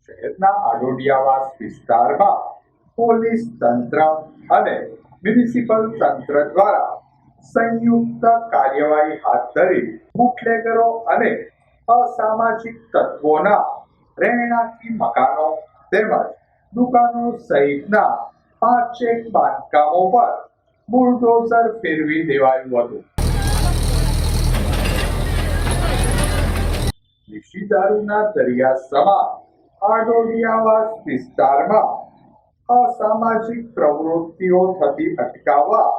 શહેરના આડોડિયાવાસ વિસ્તારમાં પોલીસ તંત્ર અને મ્યુનિસિપલ તંત્ર દ્વારા સંયુક્ત કાર્યવાહી હાથ ધરી બુટલેગરો અને અસામાજિક તત્વોના રહેણાંકી મકાનો તેમજ દુકાનો સહિતના 5 બાંધકામો પર બુલડોઝર ફેરવી દેવાયું હતું। દેશી દારૂના દરિયા સમાન આડોડિયાવાસ વિસ્તારમાં અસામાજિક પ્રવૃત્તિઓ થતી અટકાવવા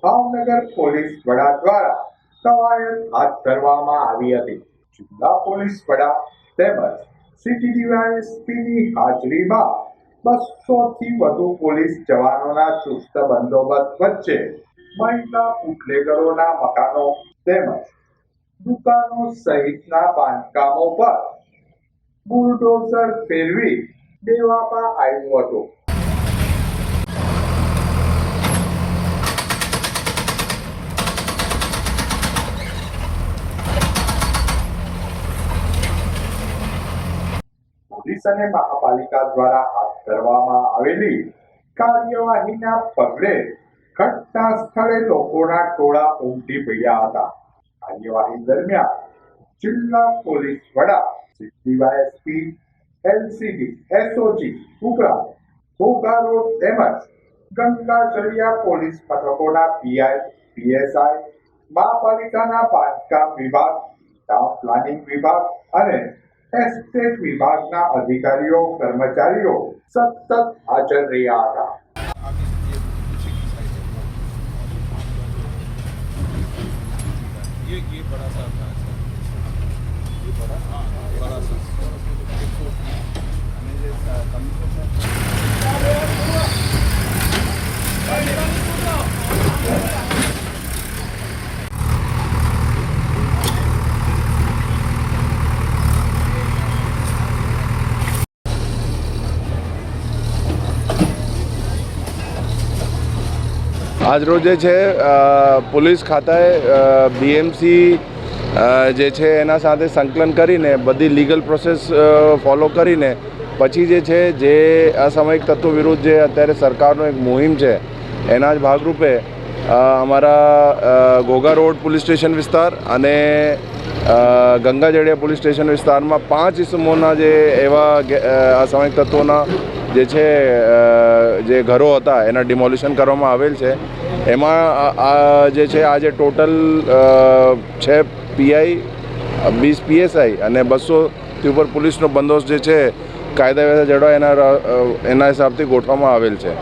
ભાવનગર પોલીસ વડા દ્વારા કવાયત હાથ ધરવામાં આવી હતી। જિલ્લા પોલીસ વડા તેમજ સિટી ડીવાયએસપીની હાજરીમાં 200 થી વધુ પોલીસ જવાનોના ચુસ્ત બંદોબસ્ત વચ્ચે મહિલા બુટલેગરોના મકાનો તેમજ દુકાનો સહિતના બાંધકામો પર બુલડોઝર ફેરવી દેવામાં આવ્યું હતું। પોલીસ અને મહાપાલિકા દ્વારા હાથ ધરવામાં આવેલી કાર્યવાહીના પગલે ઘટના સ્થળે લોકોના ટોળા ઉમટી પડ્યા હતા। કાર્યવાહી દરમિયાન જિલ્લા પોલીસ વડા ડીવાયએસપી એલસીબી એસઓજી ઉપરાંત ઘોઘા રોડ તેમજ ગંગાજળિયા પોલીસ મથકોના પીઆઈ પીએસઆઈ મહાપાલિકાના બાંધકામ વિભાગ ટાઉન પ્લાનિંગ વિભાગ અને એસ્ટેટ વિભાગના અધિકારીઓ કર્મચારીઓ સતત હાજર રહ્યા હતા। ये बड़ा सा था ये बड़ा हाँ बड़ा सा हमें जो આજ રોજ જે છે પોલીસ ખાતાએ બીએમસી જે છે એના સાથે સંકલન કરીને બધી લીગલ પ્રોસેસ ફોલો કરીને પછી જે છે જે અસામયિક તત્વો વિરુદ્ધ જે અત્યારે સરકારનો એક મુહિમ છે એના જ ભાગરૂપે અમારા ઘોઘા રોડ પોલીસ સ્ટેશન વિસ્તાર અને ગંગાજળિયા પોલીસ સ્ટેશન વિસ્તારમાં 5 ઇસમોના જે એવા અસામયિક તત્વોના જે છે જે ઘરો હતા એના ડિમોલિશન કરવામાં આવેલ છે। એમાં જે છે આજે ટોટલ 6 પીઆઈ 20 પીએસઆઈ અને 200થી ઉપર પોલીસનો બંદોબસ્ત જે છે કાયદા વ્યવસ્થા જળવાય એના હિસાબથી ગોઠવવામાં આવેલ છે।